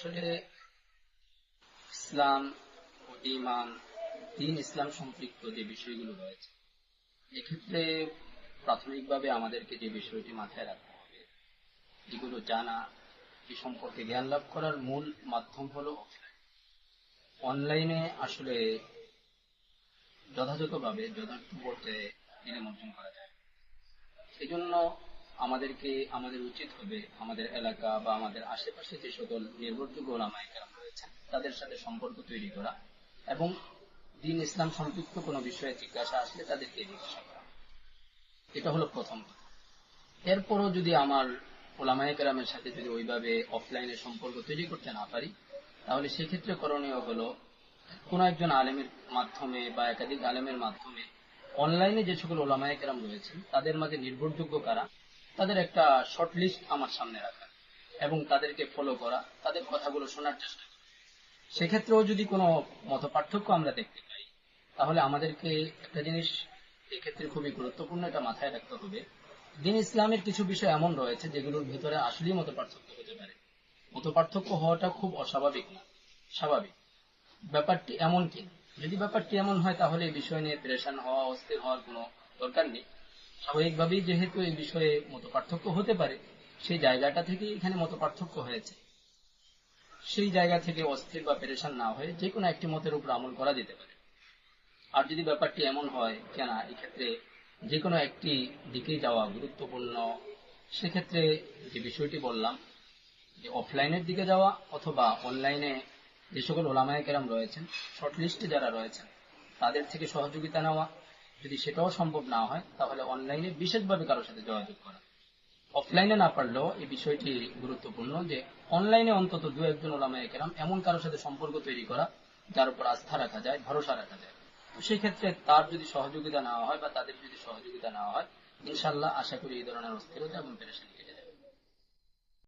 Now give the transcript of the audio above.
আসলে ইসলাম ও ঈমান, দ্বীন ইসলাম সম্পৃক্ত যে বিষয়গুলো রয়েছে, এক্ষেত্রে প্রাথমিকভাবে আমাদেরকে যে বিষয়টি মাথায় রাখতে হবে, এগুলো জানা, এ সম্পর্কে জ্ঞান লাভ করার মূল মাধ্যম হলো অফলাইন। অনলাইনে আসলে যথাযথভাবে যথার্থ পর্যায়ে জ্ঞান অর্জন করা যায়। সেজন্য আমাদের উচিত হবে আমাদের এলাকা বা আমাদের আশেপাশে যে সকল নির্ভরযোগ্য ওলামায়ে কেরাম রয়েছেন তাদের সাথে সম্পর্ক তৈরি করা এবং দ্বীন ইসলাম সম্পৃক্ত কোনো বিষয়ে জিজ্ঞাসা আসলে তাদেরকে জিজ্ঞাসা করা। এটা হলো প্রথম কথা। এরপরও যদি আমার ওলামায়ে কেরামের সাথে যদি ওইভাবে অফলাইনে সম্পর্ক তৈরি করতে না পারি, তাহলে সেক্ষেত্রে করণীয় হলো কোন একজন আলেমের মাধ্যমে বা একাধিক আলেমের মাধ্যমে অনলাইনে যে সকল ওলামায়ে কেরাম রয়েছেন তাদের মাঝে নির্ভরযোগ্য কারা, তাদের একটা শর্ট লিস্ট আমার সামনে রাখা এবং তাদেরকে ফলো করা, তাদের কথাগুলো শোনার চেষ্টা করা। সেক্ষেত্রেও যদি কোনো মত পার্থক্য আমরা দেখতে পাই, তাহলে আমাদেরকে একটা জিনিস এক্ষেত্রে খুবই গুরুত্বপূর্ণ, এটা মাথায় রাখতে হবে। দ্বীন ইসলামের কিছু বিষয় এমন রয়েছে যেগুলোর ভিতরে আসলেই মত পার্থক্য হতে পারে। মত পার্থক্য হওয়াটা খুব অস্বাভাবিক না, স্বাভাবিক। ব্যাপারটি এমন কি, যদি ব্যাপারটি এমন হয় তাহলে এই বিষয় নিয়ে পেরেশান হওয়া, অস্থির হওয়ার কোনো দরকার নেই। স্বাভাবিকভাবেই যেহেতু এই বিষয়ে মত পার্থক্য হতে পারে, সেই জায়গাটা থেকে এখানে মত পার্থক্য হয়েছে, সেই জায়গা থেকে অস্থির বা পেরেশান না হয়ে যে কোনো একটি মতের উপর আমল করা যেতে পারে। আর যদি ব্যাপারটি এমন হয় কেন এক্ষেত্রে যে কোনো একটি দিকেই যাওয়া গুরুত্বপূর্ণ, সেক্ষেত্রে যে বিষয়টি বললাম যে অফলাইনের দিকে যাওয়া অথবা অনলাইনে যে সকল ওলামায়ে কেরাম রয়েছেন, শর্টলিস্টে যারা রয়েছেন তাদের থেকে সহযোগিতা নেওয়া। যদি সেটাও সম্ভব না হয় তাহলে অনলাইনে বিশেষভাবে কারোর সাথে যোগাযোগ করা। অফলাইনে না পারলেও এই বিষয়টি গুরুত্বপূর্ণ যে অনলাইনে অন্তত দু একজন ওলামায়ে কেরাম এমন কারোর সাথে সম্পর্ক তৈরি করা যার উপর আস্থা রাখা যায়, ভরসা রাখা যায়। তো সেই ক্ষেত্রে তার যদি সহযোগিতা নেওয়া হয় বা তাদের যদি সহযোগিতা নেওয়া হয়, ইনশাআল্লাহ আশা করি এই ধরনের অস্থিরতা এবং পেরেশানি